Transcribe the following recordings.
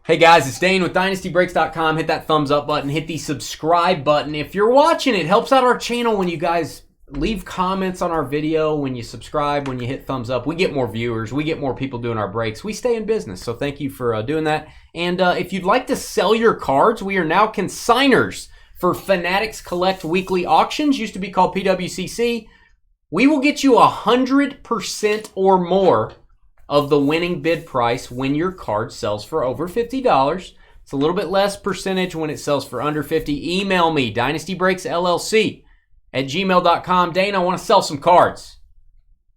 Hey guys, it's Dane with DynastyBreaks.com. Hit that thumbs up button. Hit the subscribe button. If you're watching, it helps out our channel when you guys leave comments on our video, when you subscribe, when you hit thumbs up. We get more viewers. We get more people doing our breaks. We stay in business, so thank you for doing that. And if you'd like to sell your cards, we are now consigners for Fanatics Collect weekly auctions. Used to be called PWCC. We will get you 100% or more of the winning bid price when your card sells for over $50. It's a little bit less percentage when it sells for under $50. Email me, dynastybreaksllc@gmail.com. Dane, I want to sell some cards.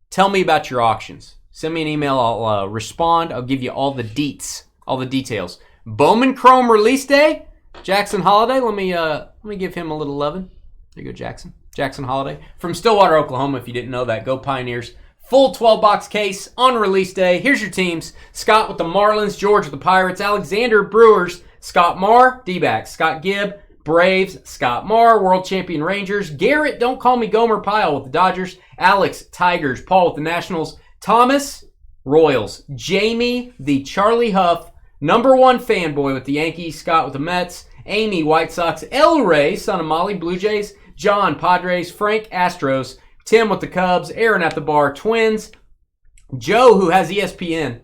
Tell me about your auctions. Send me an email. I'll respond. I'll give you all the deets, all the details. Bowman Chrome release day. Jackson Holiday. Let me give him a little loving. There you go, Jackson. Jackson Holiday from Stillwater, Oklahoma. If you didn't know that, go Pioneers. Full 12-box case on release day. Here's your teams. Scott with the Marlins, George with the Pirates, Alexander Brewers, Scott Marr, D-backs, Scott Gibb, Braves, Scott Marr, World Champion Rangers, Garrett, don't call me Gomer Pyle with the Dodgers, Alex, Tigers, Paul with the Nationals, Thomas, Royals, Jamie, the Charlie Huff, #1 fanboy with the Yankees, Scott with the Mets, Amy, White Sox, El Rey, son of Molly, Blue Jays, John, Padres, Frank, Astros, Tim with the Cubs, Aaron at the bar, Twins, Joe, who has ESPN.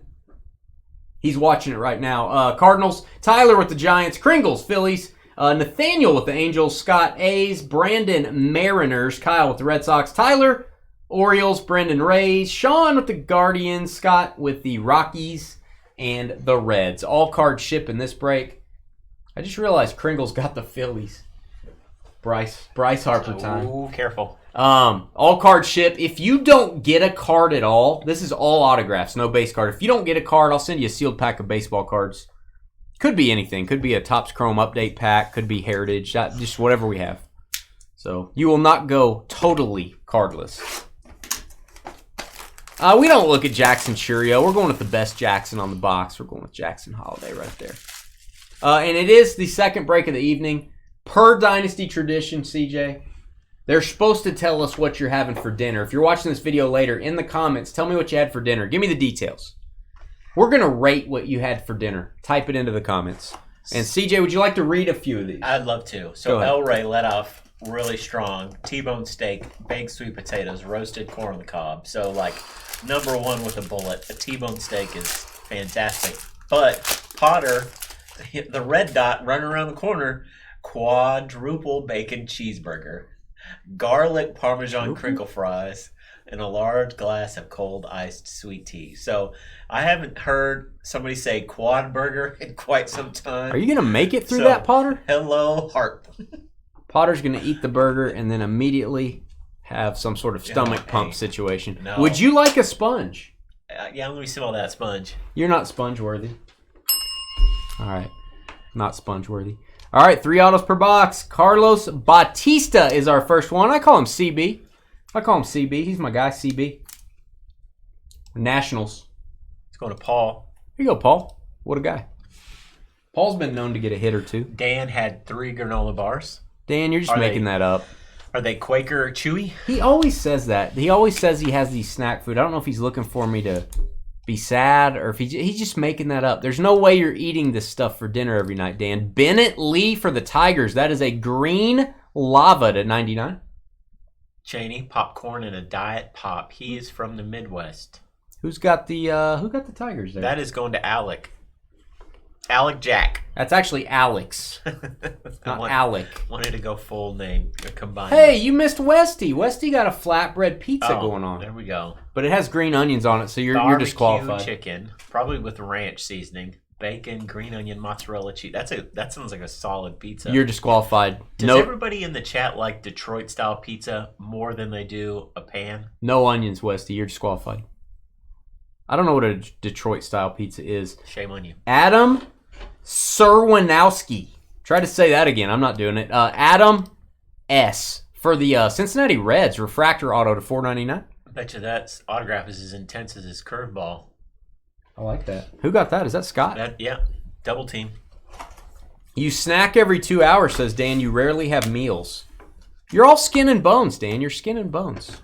He's watching it right now. Cardinals, Tyler with the Giants, Kringles, Phillies, Nathaniel with the Angels, Scott, A's, Brandon, Mariners, Kyle with the Red Sox, Tyler, Orioles, Brendan, Rays, Sean with the Guardians, Scott with the Rockies, and the Reds. All cards ship in this break. I just realized Kringles got the Phillies. Bryce Harper time. Ooh, careful. All cards ship. If you don't get a card at all, this is all autographs, no base card. If you don't get a card, I'll send you a sealed pack of baseball cards. Could be anything. Could be a Topps Chrome update pack. Could be Heritage. Just whatever we have. So you will not go totally cardless. We don't look at Jackson Churio. We're going with the best Jackson on the box. We're going with Jackson Holiday right there. And it is the second break of the evening. Per Dynasty tradition, CJ, they're supposed to tell us what you're having for dinner. If you're watching this video later, in the comments, tell me what you had for dinner. Give me the details. We're going to rate what you had for dinner. Type it into the comments. And CJ, would you like to read a few of these? I'd love to. So El Rey let off really strong. T-bone steak, baked sweet potatoes, roasted corn on the cob. So like #1 with a bullet. A T-bone steak is fantastic. But Potter, the red dot running around the corner, quadruple bacon cheeseburger, garlic parmesan crinkle fries, and a large glass of cold iced sweet tea. So I haven't heard somebody say quad burger in quite some time. Are you going to make it through that, Potter? Hello, heart. Potter's going to eat the burger and then immediately have some sort of stomach pump situation. No. Would you like a sponge? Yeah, let me smell that sponge. You're not sponge worthy. All right. Not sponge worthy. All right, 3 autos per box. Carlos Bautista is our first one. I call him CB. He's my guy, CB. Nationals. Let's go to Paul. Here you go, Paul. What a guy. Paul's been known to get a hit or two. Dan had 3 granola bars. Dan, you're just making that up. Are they Quaker Chewy? He always says that. He always says he has these snack food. I don't know if he's looking for me to be sad or if he's just making that up. There's no way you're eating this stuff for dinner every night, Dan. Bennett Lee for the Tigers. That is a green lava to 99. Cheney, popcorn and a diet pop. He is from the Midwest. Who got the Tigers there? That is going to Alec. Alec Jack. That's actually Alex, not Alec. Wanted to go full name combined. Hey, you missed Westy. Westy got a flatbread pizza going on. There we go. But it has green onions on it, so you're disqualified. Barbecue chicken, probably with ranch seasoning, bacon, green onion, mozzarella cheese. That sounds like a solid pizza. You're disqualified. Does everybody in the chat like Detroit style pizza more than they do a pan? No onions, Westy. You're disqualified. I don't know what a Detroit style pizza is. Shame on you. Adam Serwanowski. Try to say that again. I'm not doing it. Adam S. for the Cincinnati Reds. Refractor auto to $4.99. I bet you that autograph is as intense as his curveball. I like that. Who got that? Is that Scott? Yeah. Double team. You snack every 2 hours, says Dan. You rarely have meals. You're all skin and bones, Dan. You're skin and bones.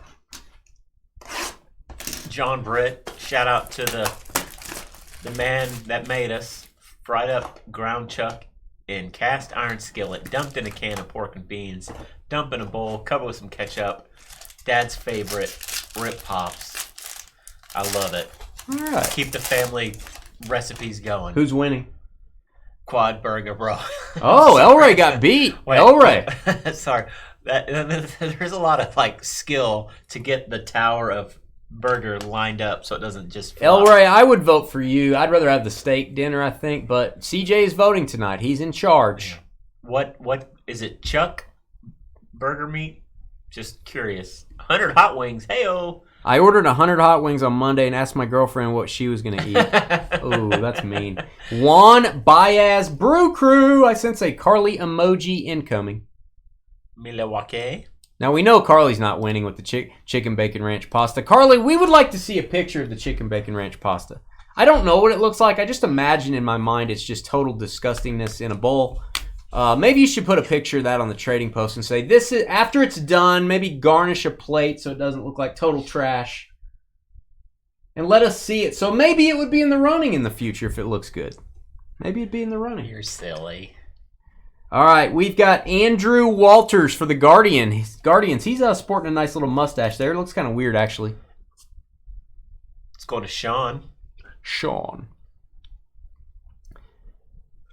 John Britt, shout out to the man that made us. fried up ground chuck in cast iron skillet, dumped in a can of pork and beans, dump in a bowl, cover with some ketchup. Dad's favorite, Rip Pops. I love it. All right. Keep the family recipes going. Who's winning? Quad burger, bro. Oh, Elray got beat. Elray. Sorry. There's a lot of like skill to get the tower of burger lined up so it doesn't just flop. Elray, I would vote for you. I'd rather have the steak dinner, I think, but CJ is voting tonight. He's in charge. What is it? Chuck burger meat? Just curious. 100 hot wings. Hey-o. I ordered 100 hot wings on Monday and asked my girlfriend what she was going to eat. Ooh, that's mean. Juan Baez Brew Crew. I sense a Carly emoji incoming. Milwaukee. Now, we know Carly's not winning with the chicken bacon ranch pasta. Carly, we would like to see a picture of the chicken bacon ranch pasta. I don't know what it looks like. I just imagine in my mind it's just total disgustingness in a bowl. Maybe you should put a picture of that on the trading post and say, this is after it's done, maybe garnish a plate so it doesn't look like total trash. And let us see it. So maybe it would be in the running in the future if it looks good. Maybe it'd be in the running. You're silly. All right, we've got Andrew Walters for the Guardians. He's sporting a nice little mustache there. It looks kind of weird, actually. Let's go to Sean.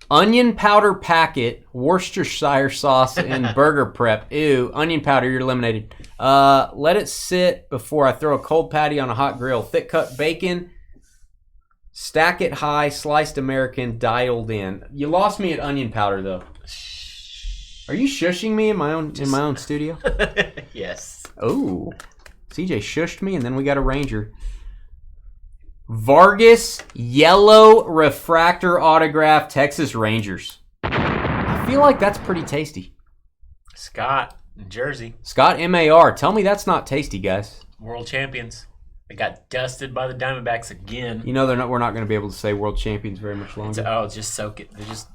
Onion powder packet, Worcestershire sauce, and burger prep. Ew, onion powder, you're eliminated. Let it sit before I throw a cold patty on a hot grill. Thick cut bacon, stack it high, sliced American, dialed in. You lost me at onion powder, though. Are you shushing me in my own studio? Yes. Oh, CJ shushed me, and then we got a Ranger. Vargas yellow refractor autograph Texas Rangers. I feel like that's pretty tasty. Scott, Jersey. Scott MAR. Tell me that's not tasty, guys. World champions. They got dusted by the Diamondbacks again. You know we're not going to be able to say world champions very much longer. Just soak it.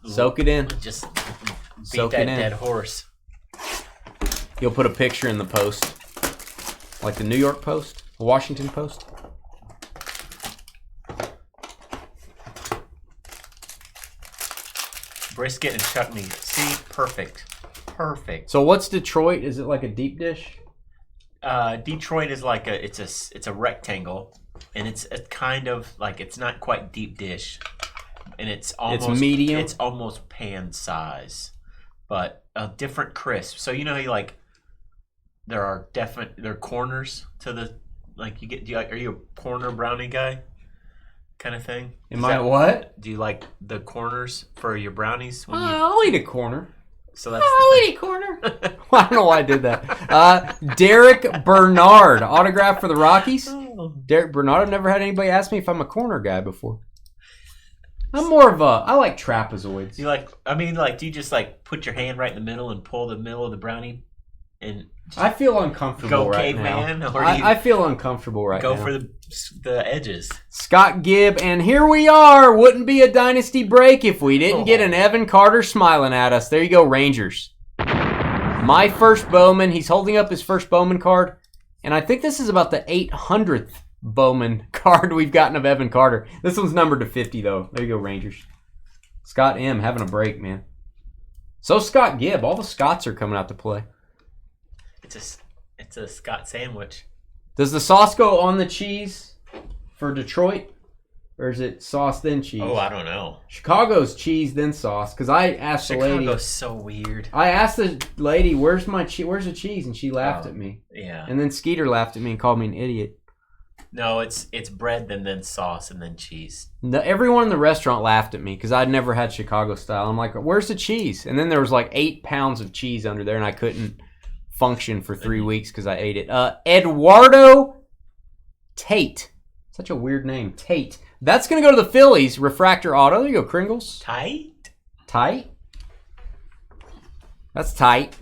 Soak it in. Just beat Soak that it in. dead horse. You'll put a picture in the Post, like the New York Post, the Washington Post. Brisket and chutney. See, perfect. So what's Detroit? Is it like a deep dish? Detroit is like it's a rectangle, and it's a kind of like it's not quite deep dish, and it's medium. It's almost pan size, but a different crisp. So you know how there are corners to the like you get. Are you a corner brownie guy? Kind of thing. Am I what? Do you like the corners for your brownies? I'll eat a corner. So that's I'll eat a corner. I don't know why I did that. Derek Bernard, autograph for the Rockies. Derek Bernard. I've never had anybody ask me if I'm a corner guy before. I'm more of I like trapezoids. Do you just like put your hand right in the middle and pull the middle of the brownie and I feel uncomfortable right now. Caveman, I feel uncomfortable right now. Go for the edges. Scott Gibb, and here we are. Wouldn't be a dynasty break if we didn't get an Evan Carter smiling at us. There you go, Rangers. My first Bowman. He's holding up his first Bowman card, and I think this is about the 800th Bowman card we've gotten of Evan Carter. This one's numbered to 50, though. There you go, Rangers. Scott M. having a break, man. So Scott Gibb. All the Scotts are coming out to play. It's a Scott sandwich. Does the sauce go on the cheese for Detroit? Or is it sauce then cheese? Oh, I don't know. Chicago's cheese then sauce. Because I asked the lady. Chicago's so weird. I asked the lady, where's the cheese? And she laughed at me. Yeah. And then Skeeter laughed at me and called me an idiot. No, it's bread and then sauce and then cheese. Everyone in the restaurant laughed at me because I'd never had Chicago style. I'm like, where's the cheese? And then there was like 8 pounds of cheese under there and I couldn't function for 3 weeks because I ate it. Eduardo Tate. Such a weird name. Tate. That's going to go to the Phillies. Refractor auto. There you go, Kringles. Tight? That's tight.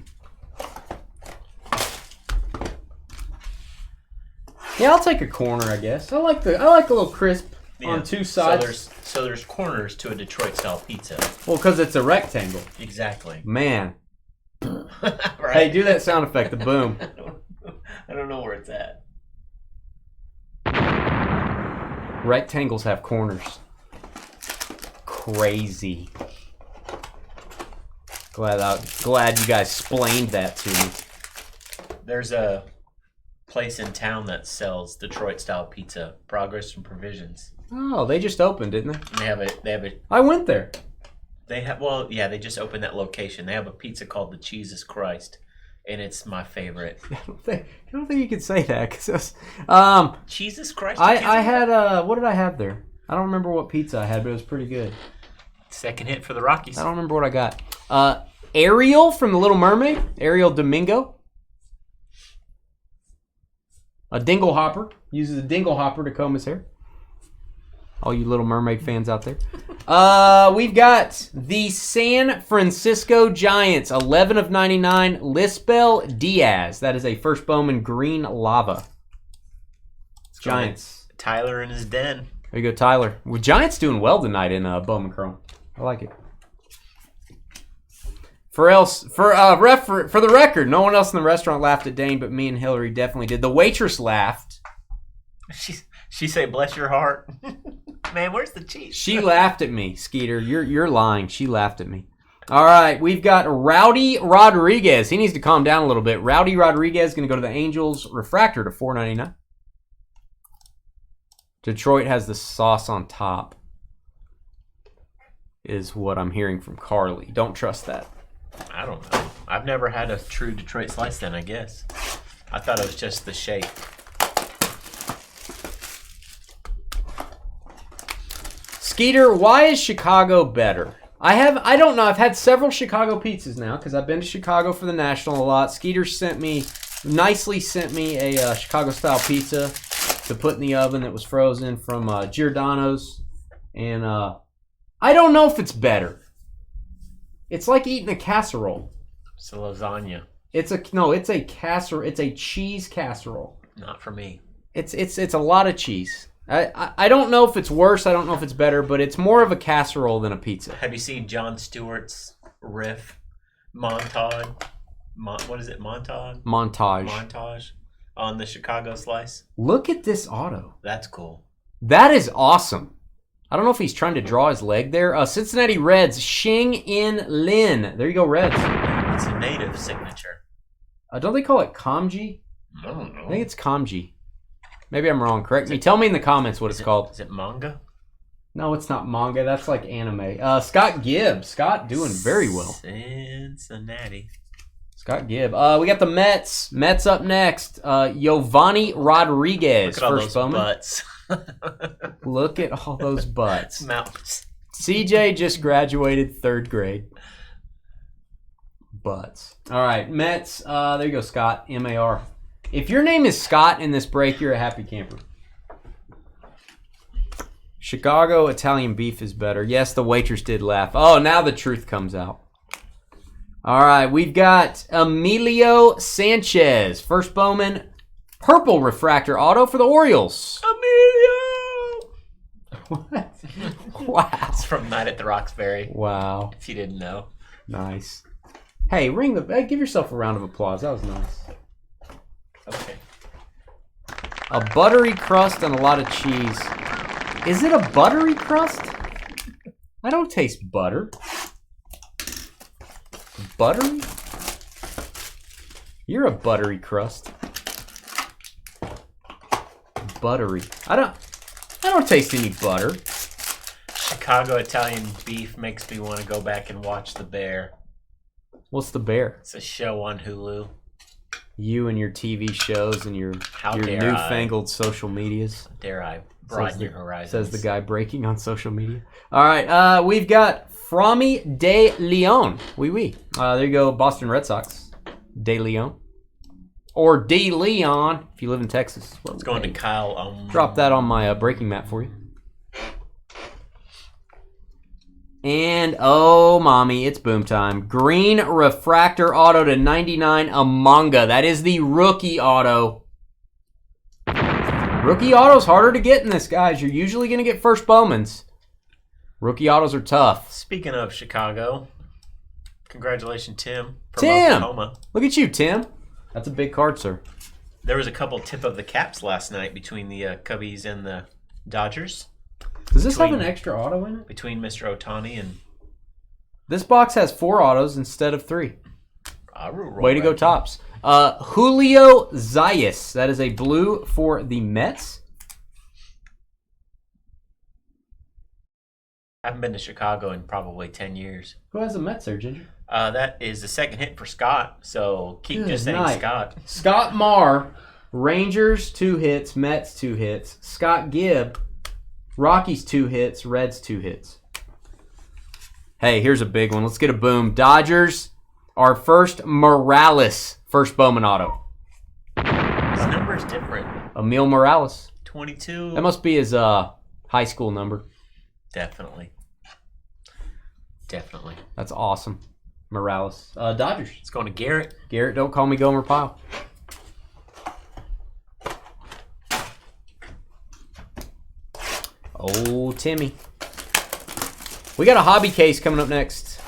Yeah, I'll take a corner, I guess. I like a little crisp on two sides. So there's corners to a Detroit style pizza. Well, because it's a rectangle. Exactly. Man. Right. Hey, do that sound effect, the boom. I don't know where it's at. Rectangles have corners. crazy. Glad you guys explained that to me. There's a place in town that sells Detroit-style pizza, Progress and Provisions. Oh, they just opened, didn't they? They have a. I went there. They just opened that location. They have a pizza called the Jesus Christ, and it's my favorite. I don't think you could say that because Jesus Christ. I had what did I have there? I don't remember what pizza I had, but it was pretty good. Second hit for the Rockies. I don't remember what I got. Ariel from The Little Mermaid. Ariel Domingo. A dingle hopper. Uses a dingle hopper to comb his hair. All you Little Mermaid fans out there. We've got the San Francisco Giants. 11 of 99. Lisbel Diaz. That is a first Bowman green lava. Giants. Tyler in his den. There you go, Tyler. Well, Giants doing well tonight in Bowman Chrome. I like it. For the record, no one else in the restaurant laughed at Dane, but me and Hillary definitely did. The waitress laughed. She say, "Bless your heart." Man, where's the cheese? She laughed at me, Skeeter. You're lying. She laughed at me. All right, we've got Rowdy Rodriguez. He needs to calm down a little bit. Rowdy Rodriguez is going to go to the Angels. Refractor to $4.99. Detroit has the sauce on top, is what I'm hearing from Carly. Don't trust that. I don't know. I've never had a true Detroit slice then, I guess. I thought it was just the shape. Skeeter, why is Chicago better? I don't know. I've had several Chicago pizzas now because I've been to Chicago for the National a lot. Skeeter nicely sent me a Chicago-style pizza to put in the oven that was frozen from Giordano's. And I don't know if it's better. It's like eating a casserole. It's a lasagna. It's a casserole. It's a cheese casserole. Not for me. It's a lot of cheese. I don't know if it's worse. I don't know if it's better, but it's more of a casserole than a pizza. Have you seen Jon Stewart's riff montage? What is it? Montage on the Chicago slice. Look at this auto. That's cool. That is awesome. I don't know if he's trying to draw his leg there. Cincinnati Reds, Xing In Lin. There you go, Reds. It's a native signature. Don't they call it Kamji? I don't know. I think it's Kamji. Maybe I'm wrong. Correct me. Tell me in the comments what it's called. Is it manga? No, it's not manga. That's like anime. Scott Gibb. Scott doing very well. Cincinnati. Scott Gibb. We got the Mets. Mets up next. Giovanni Rodriguez. Look at all first those Bowman. butts. Look at all those butts. Mountains. CJ just graduated 3rd grade. Butts. All right, Mets. There you go, Scott. M-A-R. If your name is Scott in this break, you're a happy camper. Chicago Italian beef is better. Yes, the waitress did laugh. Oh, now the truth comes out. All right, we've got Emilio Sanchez. First Bowman, purple refractor auto for the Orioles. Emilio! What? Wow. It's from Night at the Roxbury. Wow. If you didn't know. Nice. Hey, give yourself a round of applause. That was nice. Okay. A buttery crust and a lot of cheese. Is it a buttery crust? I don't taste butter. Buttery? You're a buttery crust. Buttery. I don't taste any butter. Chicago Italian beef makes me want to go back and watch The Bear. What's The Bear? It's a show on Hulu. You and your TV shows and your newfangled social medias. Dare I broaden your horizons? Says the guy breaking on social media. All right, we've got Fromy De Leon. Oui. There you go, Boston Red Sox. De Leon. Or De Leon, if you live in Texas. It's going to Kyle. Drop that on my breaking map for you. And, oh, mommy, it's boom time. Green refractor auto to 99, a manga. That is the rookie auto. Rookie auto's harder to get in this, guys. You're usually going to get first Bowmans. Rookie autos are tough. Speaking of Chicago, congratulations, Tim. From Tim! Oklahoma. Look at you, Tim. That's a big card, sir. There was a couple tip of the caps last night between the Cubbies and the Dodgers. Does this have an extra auto in it? Between Mr. Otani and... This box has 4 autos instead of 3. Way to go, Tops. Julio Zayas. That is a blue for the Mets. I haven't been to Chicago in probably 10 years. Who has a Mets there, Ginger? That is the second hit for Scott, so keep just saying Scott. Scott Marr, Rangers 2 hits, Mets 2 hits. Scott Gibb, Rockies 2 hits, Reds 2 hits. Hey, here's a big one. Let's get a boom. Dodgers, our first Morales, first Bowman auto. His number's different. Emil Morales. 22. That must be his high school number. Definitely. That's awesome. Morales. Dodgers. It's going to Garrett. Garrett, don't call me Gomer Pyle. Oh, Timmy. We got a hobby case coming up next.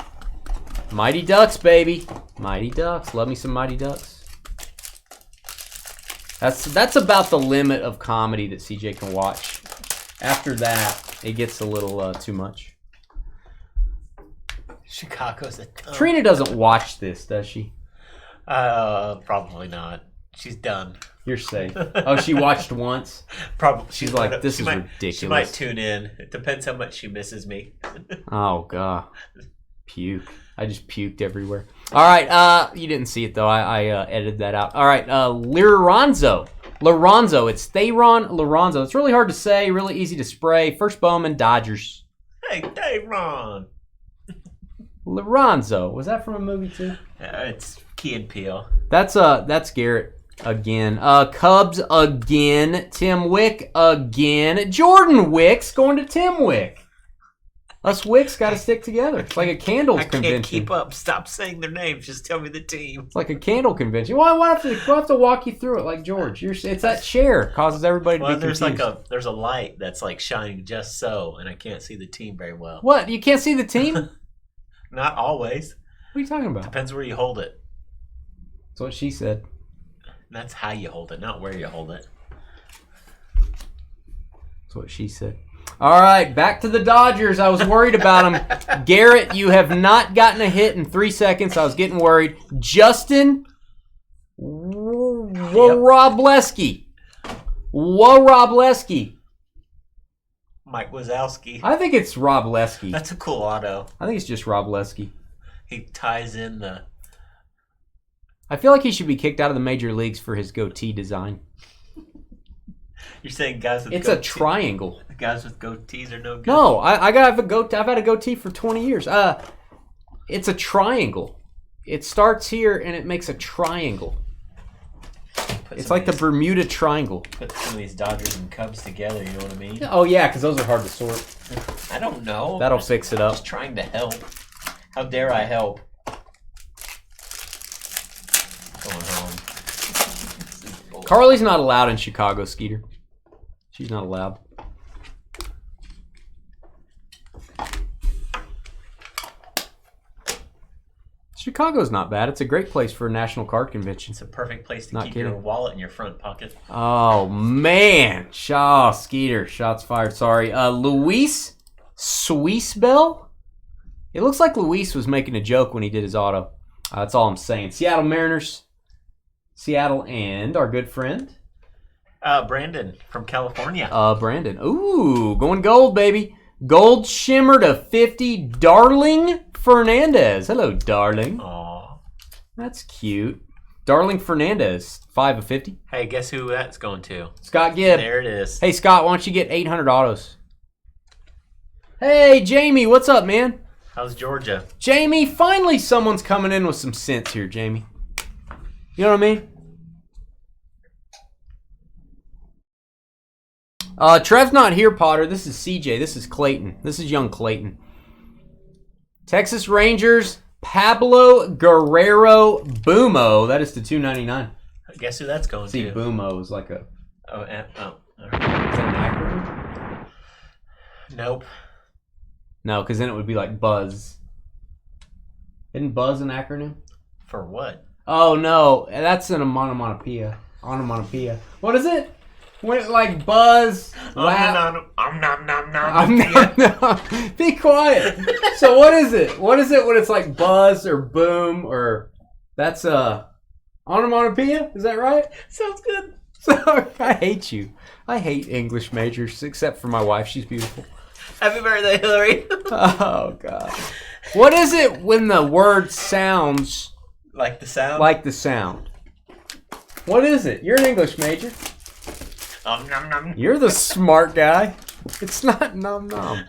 Mighty Ducks, baby. Mighty Ducks. Love me some Mighty Ducks. That's about the limit of comedy that CJ can watch. After that, it gets a little too much. Chicago's a ton. Trina doesn't watch this, does she? Probably not. She's done. You're safe. Oh, she watched once? Probably. She's like, this is ridiculous. She might tune in. It depends how much she misses me. Oh, God. Puke. I just puked everywhere. All right. You didn't see it, though. I edited that out. All right. Lorenzo. It's Theron Lorenzo. It's really hard to say, really easy to spray. First Bowman, Dodgers. Hey, Theron. Lorenzo. Was that from a movie, too? It's Key and Peele. That's Garrett again. Cubs again. Tim Wick again. Jordan Wick's going to Tim Wick. Us Wicks got to stick together. It's like a candles convention. I can't keep up. Stop saying their names. Just tell me the team. It's like a candle convention. Well, we'll have to walk you through it like George. It's that chair causes everybody to be confused. There's a light that's like shining just so, and I can't see the team very well. What? You can't see the team? Not always. What are you talking about? Depends where you hold it. That's what she said. That's how you hold it, not where you hold it. That's what she said. All right, back to the Dodgers. I was worried about them. Garrett, you have not gotten a hit in 3 seconds. I was getting worried. Justin Wrobleski. Mike Wazowski. I think it's Wrobleski. That's a cool auto. I think it's just Wrobleski. He ties in the... I feel like he should be kicked out of the major leagues for his goatee design. You're saying guys with It's a triangle. Guys with goatees are no good? No, I've had a goatee for 20 years. It's a triangle. It starts here and it makes a triangle. It's like the Bermuda Triangle. Put some of these Dodgers and Cubs together, you know what I mean? Oh, yeah, because those are hard to sort. I don't know. That'll fix it up. I'm just trying to help. How dare I help? Going home. Carly's not allowed in Chicago, Skeeter. She's not allowed. Chicago's not bad. It's a great place for a national card convention. It's a perfect place to Not keep kidding. your wallet in your front pocket. Oh, man. Skeeter. Shots fired. Sorry. Luis Sweisbell? It looks like Luis was making a joke when he did his auto. That's all I'm saying. Seattle Mariners. Seattle and our good friend. Brandon from California. Brandon. Ooh, going gold, baby. Gold shimmer to 50. Darling Fernandez. Hello, Darling. Aw. That's cute. Darling Fernandez, 5 of 50. Hey, guess who that's going to? Scott Gibb. There it is. Hey, Scott, why don't you get 800 autos? Hey, Jamie, what's up, man? How's Georgia? Jamie, finally someone's coming in with some sense here, Jamie. You know what I mean? Trev's not here, Potter. This is CJ. This is Clayton. This is young Clayton. Texas Rangers, Pablo Guerrero Boomo. That is to $2.99. Guess who that's going See, to? Boomo is like a... Oh. Is that an acronym? Nope. No, because then it would be like Buzz. Isn't Buzz an acronym? For what? Oh, no. That's an onomatopoeia. Onomatopoeia. What is it? Went like Buzz. Be quiet. So what is it? What is it when it's like Buzz or Boom or that's onomatopoeia? Is that right? Sounds good. So I hate you. I hate English majors except for my wife. She's beautiful. Happy birthday, Hillary. Oh God. What is it when the word sounds like the sound? Like the sound. What is it? You're an English major. Nom, nom. You're the smart guy. It's not nom nom.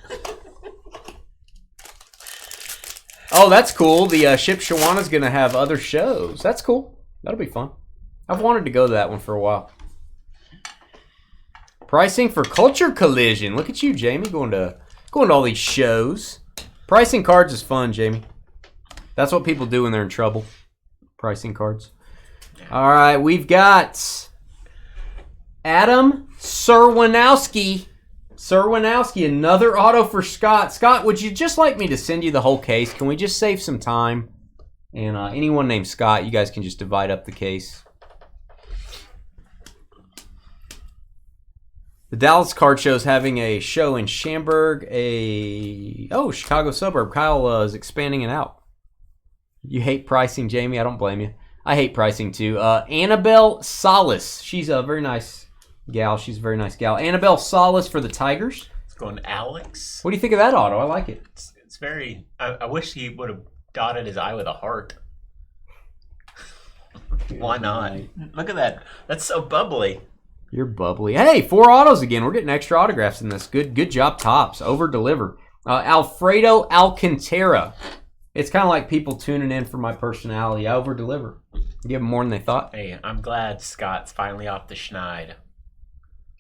Oh, that's cool. The Ship Shawana's going to have other shows. That's cool. That'll be fun. I've wanted to go to that one for a while. Pricing for Culture Collision. Look at you, Jamie, going to all these shows. Pricing cards is fun, Jamie. That's what people do when they're in trouble. Pricing cards. All right, we've got Adam Serwanowski. Another auto for Scott. Scott, would you just like me to send you the whole case? Can we just save some time? And anyone named Scott, you guys can just divide up the case. The Dallas Card Show is having a show in Schaumburg, Chicago suburb. Kyle is expanding it out. You hate pricing, Jamie? I don't blame you. I hate pricing too. Annabelle Solis. She's a very nice gal. Annabelle Solis for the Tigers. It's going to Alex. What do you think of that auto? I like it. It's very... I wish he would have dotted his eye with a heart. Why not? Look at that. That's so bubbly. You're bubbly. Hey, 4 autos again. We're getting extra autographs in this. Good job, Tops. Over-deliver. Alfredo Alcantara. It's kind of like people tuning in for my personality. I over-deliver. Give them more than they thought. Hey, I'm glad Scott's finally off the schneid.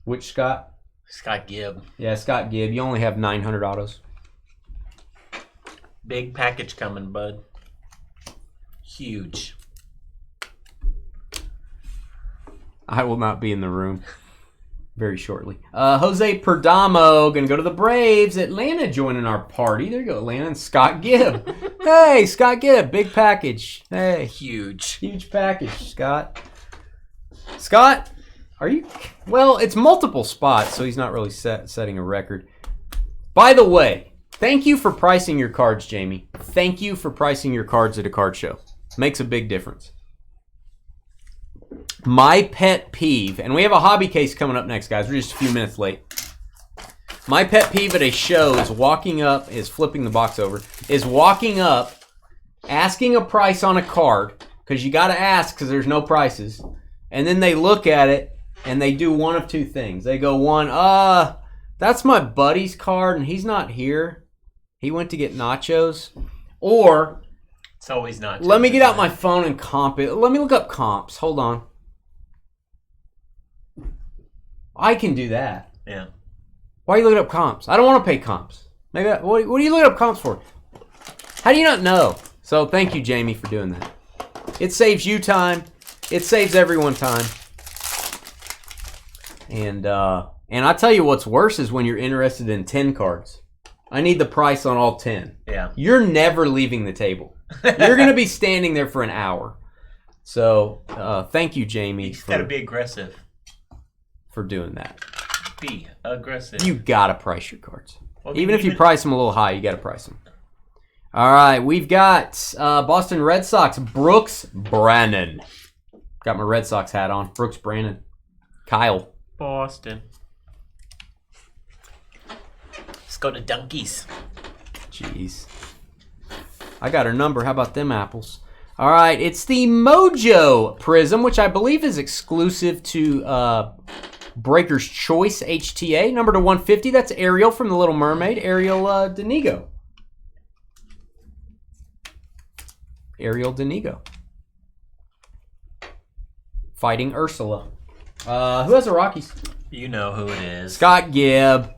Which Scott? Scott Gibb. Yeah, Scott Gibb. You only have 900 autos. Big package coming, bud. Huge. I will not be in the room very shortly. Jose Perdomo going to go to the Braves. Atlanta joining our party. There you go, Atlanta. And Scott Gibb. Hey, Scott Gibb. Big package. Hey. Huge package, Scott. Scott, are you... Well, it's multiple spots, so he's not really setting a record. By the way, thank you for pricing your cards, Jamie. Thank you for pricing your cards at a card show. Makes a big difference. My pet peeve, and we have a hobby case coming up next, guys. We're just a few minutes late. My pet peeve at a show is flipping the box over, is walking up, asking a price on a card, because you got to ask because there's no prices, and then they look at it, and they do one of two things. They go, that's my buddy's card, and he's not here. He went to get nachos. Or... It's always not. Let me get out my phone and comp it. Let me look up comps. Hold on. I can do that. Yeah. Why are you looking up comps? I don't want to pay comps. Maybe what are you looking up comps for? How do you not know? So thank you, Jamie, for doing that. It saves you time. It saves everyone time. And I tell you what's worse is when you're interested in 10 cards. I need the price on all 10. Yeah. You're never leaving the table. You're going to be standing there for an hour. So, thank you, Jamie. You just got to be aggressive. For doing that. Be aggressive. You got to price your cards. Well, even if you price them a little high, you got to price them. All right, we've got Boston Red Sox, Brooks Brannan. Got my Red Sox hat on. Brooks Brannan. Kyle. Boston. Let's go to Dunkies. Jeez. I got her number. How about them apples? All right, it's the Mojo Prism, which I believe is exclusive to Breaker's Choice HTA. Number to 150. That's Ariel from The Little Mermaid. Ariel Denigo. Ariel Denigo. Fighting Ursula. Who has the Rockies? You know who it is. Scott Gibb.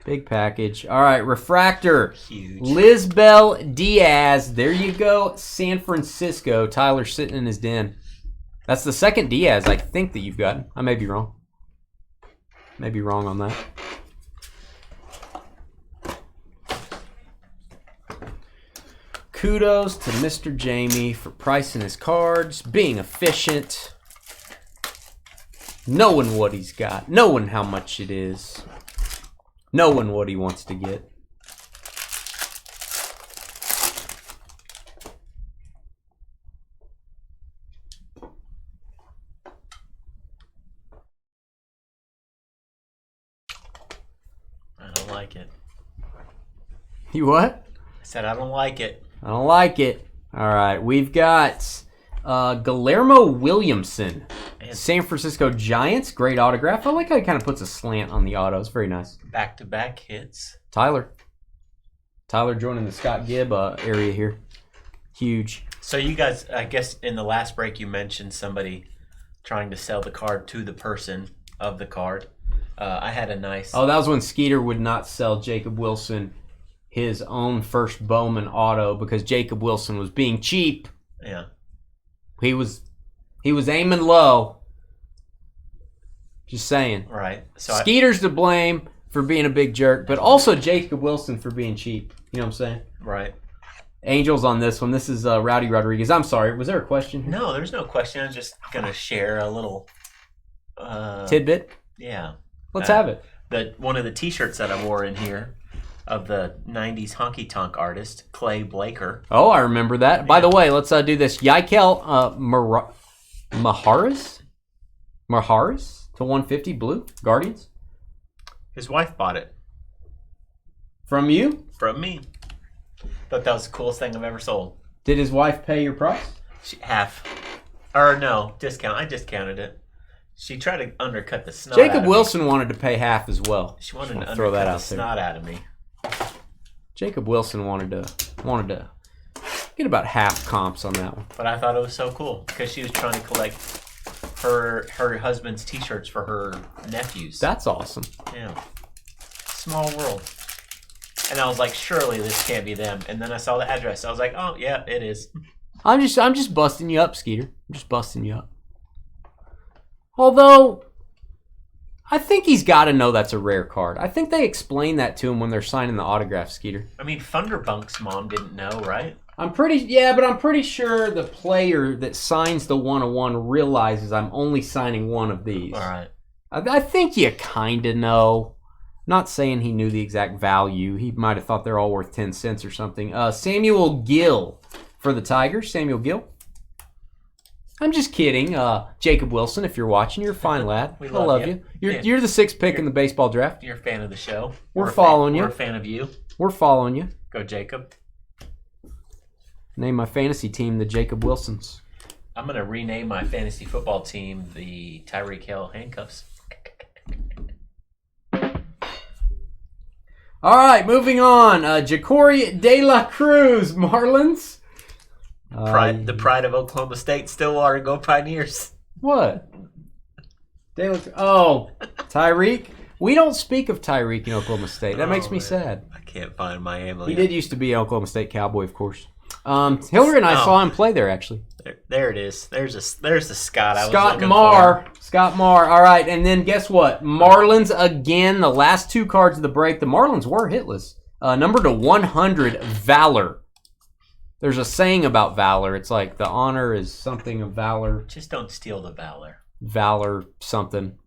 Big package. All right, Refractor. Huge. Lisbel Diaz. There you go. San Francisco. Tyler sitting in his den. That's the second Diaz I think that you've gotten. I may be wrong. May be wrong on that. Kudos to Mr. Jamie for pricing his cards, being efficient. Knowing what he's got. Knowing how much it is. Knowing what he wants to get. I don't like it. You what? I said I don't like it. I don't like it. All right, we've got Guillermo Williamson, San Francisco Giants. Great autograph. I like how he kind of puts a slant on the auto. It's very nice. Back-to-back hits. Tyler joining the Scott Gibb area here. Huge. So you guys, I guess in the last break you mentioned somebody trying to sell the card to the person of the card. I had a nice... Oh, that was when Skeeter would not sell Jacob Wilson his own first Bowman auto because Jacob Wilson was being cheap. Yeah. He was aiming low. Just saying. Right. So Skeeter's to blame for being a big jerk, but also Jacob Wilson for being cheap. You know what I'm saying? Right. Angels on this one. This is Rowdy Rodriguez. I'm sorry. Was there a question? No, there's no question. I'm just going to share a little... tidbit? Yeah. Let's have it. One of the T-shirts that I wore in here of the 90s honky tonk artist, Clay Blaker. Oh, I remember that. Yeah. By the way, let's do this. Yaikel Maharis to 150 blue. Guardians. His wife bought it. From you? From me. Thought that was the coolest thing I've ever sold. Did his wife pay your price? Half. Or no, discount. I discounted it. She tried to undercut the snot Jacob Wilson wanted to pay half as well. She wanted to undercut the snot out of me. Jacob Wilson wanted to get about half comps on that one. But I thought it was so cool because she was trying to collect her husband's T-shirts for her nephews. That's awesome. Yeah. Small world. And I was like, surely this can't be them. And then I saw the address. I was like, oh yeah, it is. I'm just busting you up, Skeeter. I'm just busting you up. Although, I think he's got to know that's a rare card. I think they explain that to him when they're signing the autograph, Skeeter. I mean, Thunderbunk's mom didn't know, right? I'm pretty sure the player that signs the 101 realizes I'm only signing one of these. All right. I think you kind of know. Not saying he knew the exact value. He might have thought they're all worth 10 cents or something. Samuel Gill for the Tigers. Samuel Gill. I'm just kidding. Jacob Wilson, if you're watching, you're a fine lad. I love you. You're the sixth pick in the baseball draft. You're a fan of the show. We're following you. We're a fan of you. We're following you. Go, Jacob. Name my fantasy team the Jacob Wilsons. I'm going to rename my fantasy football team the Tyreek Hill Handcuffs. All right, moving on. Jacory De La Cruz, Marlins. The pride of Oklahoma State, Stillwater, go Pioneers. What? Tyreek. We don't speak of Tyreek in Oklahoma State. That makes me sad. I can't find my ammo. He did used to be an Oklahoma State Cowboy, of course. Hillary and I saw him play there, actually. There it is. There's the Scott I was looking Marr. for. Scott Marr. All right, and then guess what? Marlins again. The last two cards of the break. The Marlins were hitless. Number to 100, Valor. There's a saying about Valor. It's like the honor is something of valor. Just don't steal the Valor. Valor something.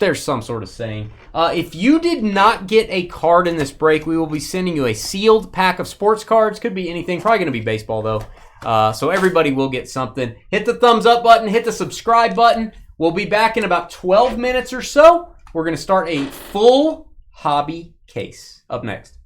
There's some sort of saying. If you did not get a card in this break, we will be sending you a sealed pack of sports cards. Could be anything. Probably going to be baseball, though. So everybody will get something. Hit the thumbs up button. Hit the subscribe button. We'll be back in about 12 minutes or so. We're going to start a full hobby case up next.